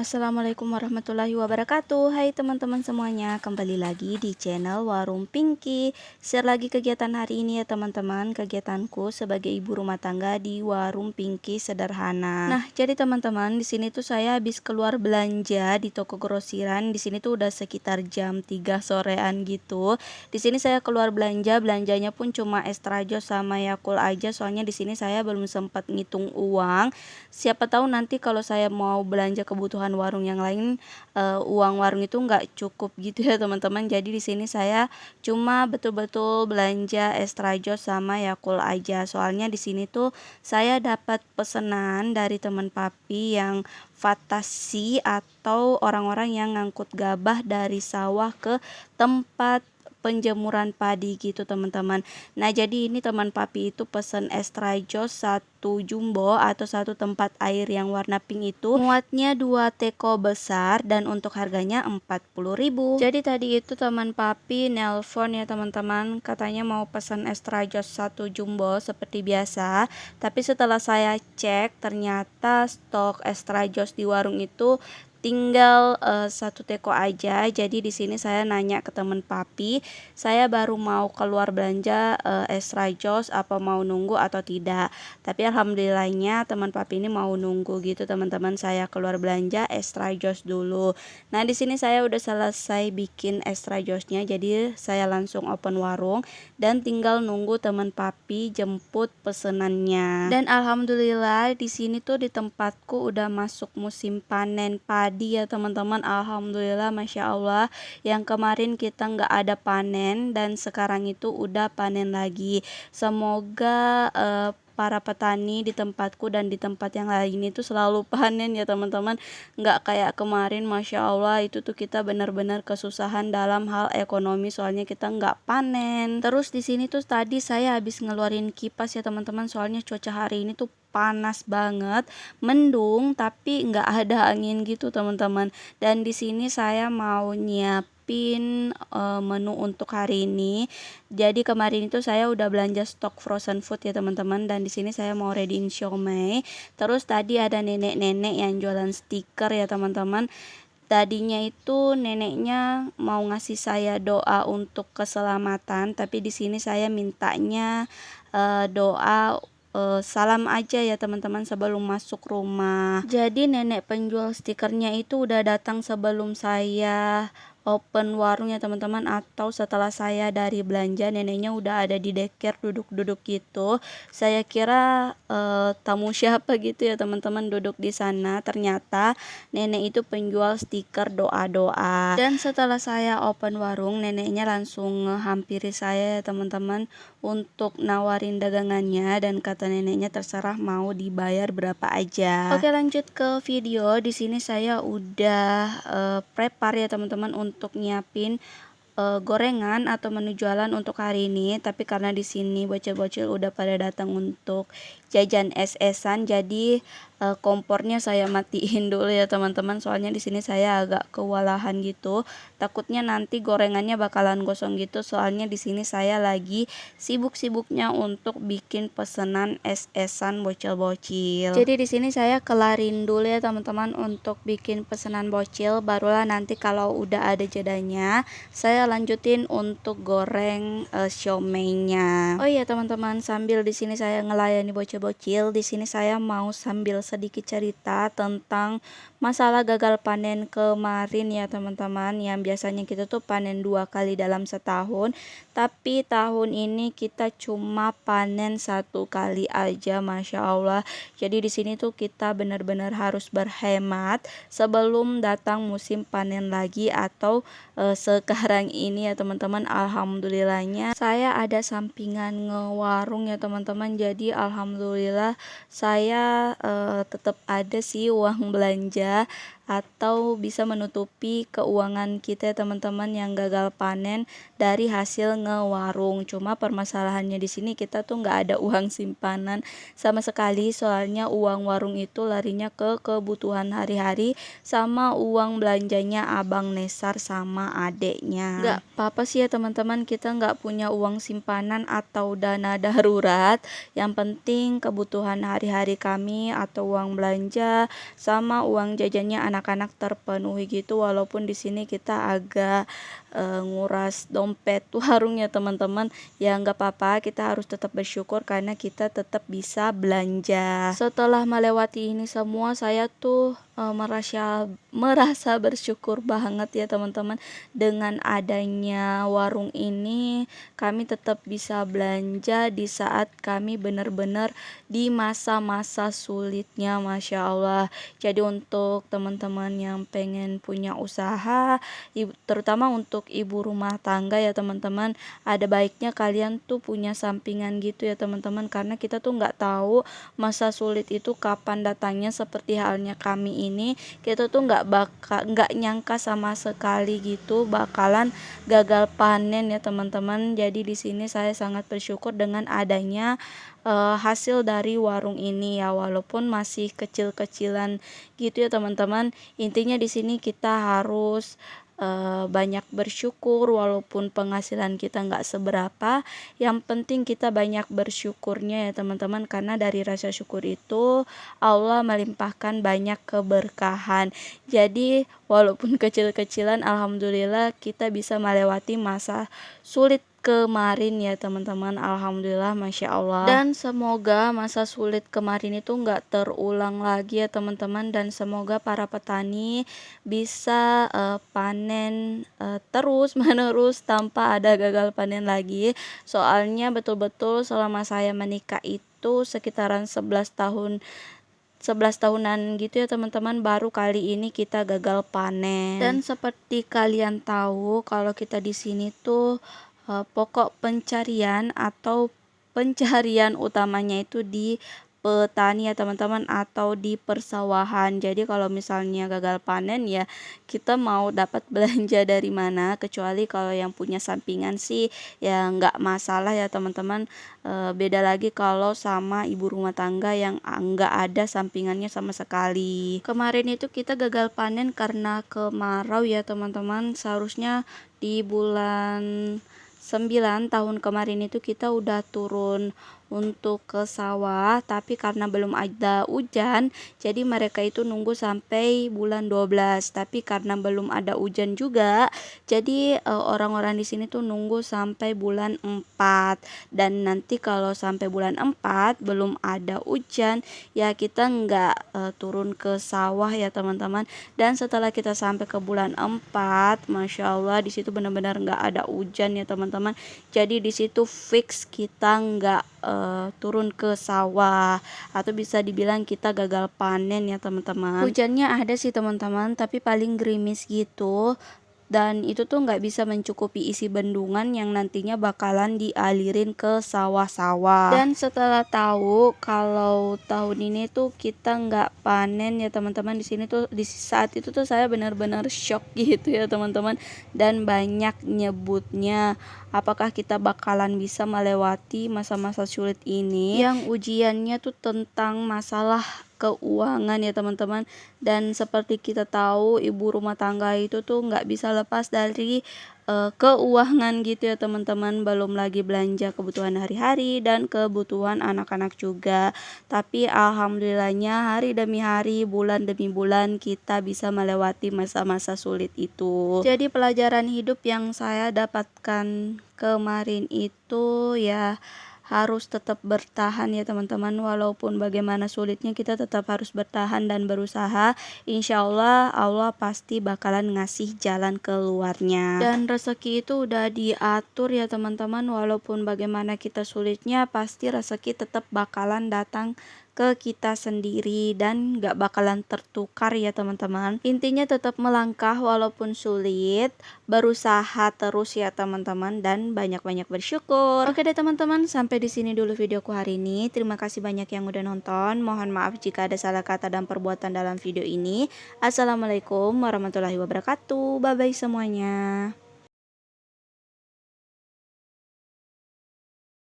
Assalamualaikum warahmatullahi wabarakatuh. Hai teman-teman semuanya, kembali lagi di channel Warung Pinky. Share lagi kegiatan hari ini ya teman-teman. Kegiatanku sebagai ibu rumah tangga di Warung Pinky sederhana. Nah, jadi teman-teman, di sini tuh saya habis keluar belanja di toko grosiran. Di sini tuh udah sekitar jam 3 sorean gitu. Di sini saya keluar belanja, belanjanya pun cuma Extra Joss sama Yakult aja. Soalnya di sini saya belum sempat ngitung uang. Siapa tahu nanti kalau saya mau belanja kebutuhan warung yang lain, uang warung itu nggak cukup gitu ya teman-teman. Jadi di sini saya cuma betul-betul belanja Extra Joss sama Yakult aja. Soalnya di sini tuh saya dapat pesanan dari teman papi yang fantasi atau orang-orang yang ngangkut gabah dari sawah ke tempat penjemuran padi gitu teman-teman. Nah, jadi ini teman papi itu pesen Extra Joss satu jumbo atau satu tempat air yang warna pink itu muatnya 2 teko besar dan untuk harganya 40.000. Jadi tadi itu teman papi nelpon ya teman-teman, katanya mau pesan Extra Joss satu jumbo seperti biasa. Tapi setelah saya cek ternyata stok Extra Joss di warung itu tinggal satu teko aja. Jadi di sini saya nanya ke teman papi, saya baru mau keluar belanja Extra Joss apa mau nunggu atau tidak. Tapi alhamdulillahnya teman papi ini mau nunggu gitu teman-teman, saya keluar belanja Extra Joss dulu. Nah, di sini saya udah selesai bikin Extra Jossnya, jadi saya langsung open warung dan tinggal nunggu teman papi jemput pesenannya. Dan alhamdulillah di sini tuh di tempatku udah masuk musim panen padi ya teman-teman. Alhamdulillah, masya Allah, yang kemarin kita nggak ada panen dan sekarang itu udah panen lagi. Semoga para petani di tempatku dan di tempat yang lain itu selalu panen ya teman-teman, nggak kayak kemarin. Masya Allah, itu tuh kita benar-benar kesusahan dalam hal ekonomi soalnya kita nggak panen. Terus di sini tuh tadi saya habis ngeluarin kipas ya teman-teman, soalnya cuaca hari ini tuh panas banget, mendung tapi nggak ada angin gitu teman-teman. Dan di sini saya mau nyiapin menu untuk hari ini. Jadi kemarin itu saya udah belanja stok frozen food ya teman-teman, dan di sini saya mau readyin siomay. Terus tadi ada nenek-nenek yang jualan stiker ya teman-teman. Tadinya itu neneknya mau ngasih saya doa untuk keselamatan, tapi di sini saya mintanya doa salam aja ya teman-teman sebelum masuk rumah. Jadi nenek penjual stikernya itu udah datang sebelum saya open warung ya teman-teman, atau setelah saya dari belanja neneknya udah ada di deker duduk-duduk gitu. Saya kira tamu siapa gitu ya teman-teman duduk di sana, ternyata nenek itu penjual stiker doa-doa. Dan setelah saya open warung, neneknya langsung hampiri saya ya teman-teman untuk nawarin dagangannya, dan kata neneknya terserah mau dibayar berapa aja. Oke, lanjut ke video. Di sini saya udah prepare ya teman-teman untuk nyiapin gorengan atau menu jualan untuk hari ini. Tapi karena di sini bocil-bocil udah pada datang untuk jajan es-esan, jadi kompornya saya matiin dulu ya teman-teman, soalnya di sini saya agak kewalahan gitu, takutnya nanti gorengannya bakalan gosong gitu. Soalnya di sini saya lagi sibuk-sibuknya untuk bikin pesanan es-esan bocil-bocil. Jadi di sini saya kelarin dulu ya teman-teman untuk bikin pesanan bocil, barulah nanti kalau udah ada jedanya saya lanjutin untuk goreng siomaynya. Oh iya teman-teman, sambil di sini saya ngelayani bocil-bocil, di sini saya mau sambil sedikit cerita tentang masalah gagal panen kemarin ya teman-teman. Yang biasanya kita tuh panen 2 kali dalam setahun, tapi tahun ini kita cuma panen 1 kali aja, masya Allah. Jadi di sini tuh kita benar-benar harus berhemat sebelum datang musim panen lagi, atau sekarang ini ya teman-teman. Alhamdulillahnya saya ada sampingan ngewarung ya teman-teman, jadi alhamdulillah saya tetap ada sih uang belanja atau bisa menutupi keuangan kita teman-teman yang gagal panen dari hasil ngewarung. Cuma permasalahannya di sini kita tuh nggak ada uang simpanan sama sekali, soalnya uang warung itu larinya ke kebutuhan hari-hari sama uang belanjanya abang Nesar sama adeknya. Nggak apa-apa sih ya teman-teman, kita nggak punya uang simpanan atau dana darurat, yang penting kebutuhan hari-hari kami atau uang belanja sama uang jajannya anak-anak terpenuhi gitu, walaupun di sini kita agak nguras dompet warung ya teman-teman. Ya nggak apa-apa, kita harus tetap bersyukur karena kita tetap bisa belanja. Setelah melewati ini semua, saya tuh merasa bersyukur banget ya teman-teman. Dengan adanya warung ini kami tetap bisa belanja di saat kami benar-benar di masa-masa sulitnya, Masya Allah. Jadi untuk teman-teman yang pengen punya usaha, terutama untuk ibu rumah tangga ya teman-teman, ada baiknya kalian tuh punya sampingan gitu ya teman-teman, karena kita tuh nggak tahu masa sulit itu kapan datangnya. Seperti halnya kami ini, kita tuh nggak nyangka sama sekali gitu bakalan gagal panen ya teman-teman. Jadi di sini saya sangat bersyukur dengan adanya hasil dari warung ini ya, walaupun masih kecil-kecilan gitu ya teman-teman. Intinya di sini kita harus banyak bersyukur walaupun penghasilan kita nggak seberapa. Yang penting kita banyak bersyukurnya ya teman-teman, karena dari rasa syukur itu Allah melimpahkan banyak keberkahan. Jadi walaupun kecil-kecilan, alhamdulillah kita bisa melewati masa sulit kemarin ya teman-teman. Alhamdulillah, Masya Allah. Dan semoga masa sulit kemarin itu nggak terulang lagi ya teman-teman, dan semoga para petani bisa panen terus menerus tanpa ada gagal panen lagi. Soalnya betul-betul selama saya menikah itu sekitaran 11 tahunan gitu ya teman-teman, baru kali ini kita gagal panen. Dan seperti kalian tahu, kalau kita di sini tuh pokok pencarian atau pencarian utamanya itu di petani ya teman-teman, atau di persawahan. Jadi kalau misalnya gagal panen ya kita mau dapat belanja dari mana, kecuali kalau yang punya sampingan sih ya nggak masalah ya teman-teman. Beda lagi kalau sama ibu rumah tangga yang nggak ada sampingannya sama sekali. Kemarin itu kita gagal panen karena kemarau ya teman-teman. Seharusnya di bulan 9 tahun kemarin itu kita udah turun untuk ke sawah, tapi karena belum ada hujan, jadi mereka itu nunggu sampai bulan 12. Tapi karena belum ada hujan juga, jadi orang-orang di sini tuh nunggu sampai bulan 4. Dan nanti kalau sampai bulan 4 belum ada hujan, ya kita nggak turun ke sawah ya teman-teman. Dan setelah kita sampai ke bulan 4, Masya Allah, di situ benar-benar nggak ada hujan ya teman-teman. Jadi di situ fix kita nggak turun ke sawah, atau bisa dibilang kita gagal panen ya teman-teman. Hujannya ada sih teman-teman, tapi paling gerimis gitu, dan itu tuh nggak bisa mencukupi isi bendungan yang nantinya bakalan dialirin ke sawah-sawah. Dan setelah tahu kalau tahun ini tuh kita nggak panen ya teman-teman, di sini tuh di saat itu tuh saya benar-benar shock gitu ya teman-teman, dan banyak nyebutnya apakah kita bakalan bisa melewati masa-masa sulit ini, yang ujiannya tuh tentang masalah keuangan ya teman-teman. Dan seperti kita tahu, ibu rumah tangga itu tuh nggak bisa lepas dari keuangan gitu ya teman-teman. Belum lagi belanja kebutuhan hari-hari dan kebutuhan anak-anak juga. Tapi alhamdulillahnya hari demi hari, bulan demi bulan kita bisa melewati masa-masa sulit itu. Jadi pelajaran hidup yang saya dapatkan kemarin itu ya harus tetap bertahan ya teman-teman. Walaupun bagaimana sulitnya, kita tetap harus bertahan dan berusaha. Insya Allah, Allah pasti bakalan ngasih jalan keluarnya. Dan rezeki itu udah diatur ya teman-teman. Walaupun bagaimana kita sulitnya, pasti rezeki tetap bakalan datang ke kita sendiri dan gak bakalan tertukar ya teman-teman. Intinya tetap melangkah walaupun sulit, berusaha terus ya teman-teman, dan banyak-banyak bersyukur. Oke deh teman-teman, sampai di sini dulu videoku hari ini. Terima kasih banyak yang udah nonton. Mohon maaf jika ada salah kata dan perbuatan dalam video ini. Assalamualaikum warahmatullahi wabarakatuh. Bye bye semuanya.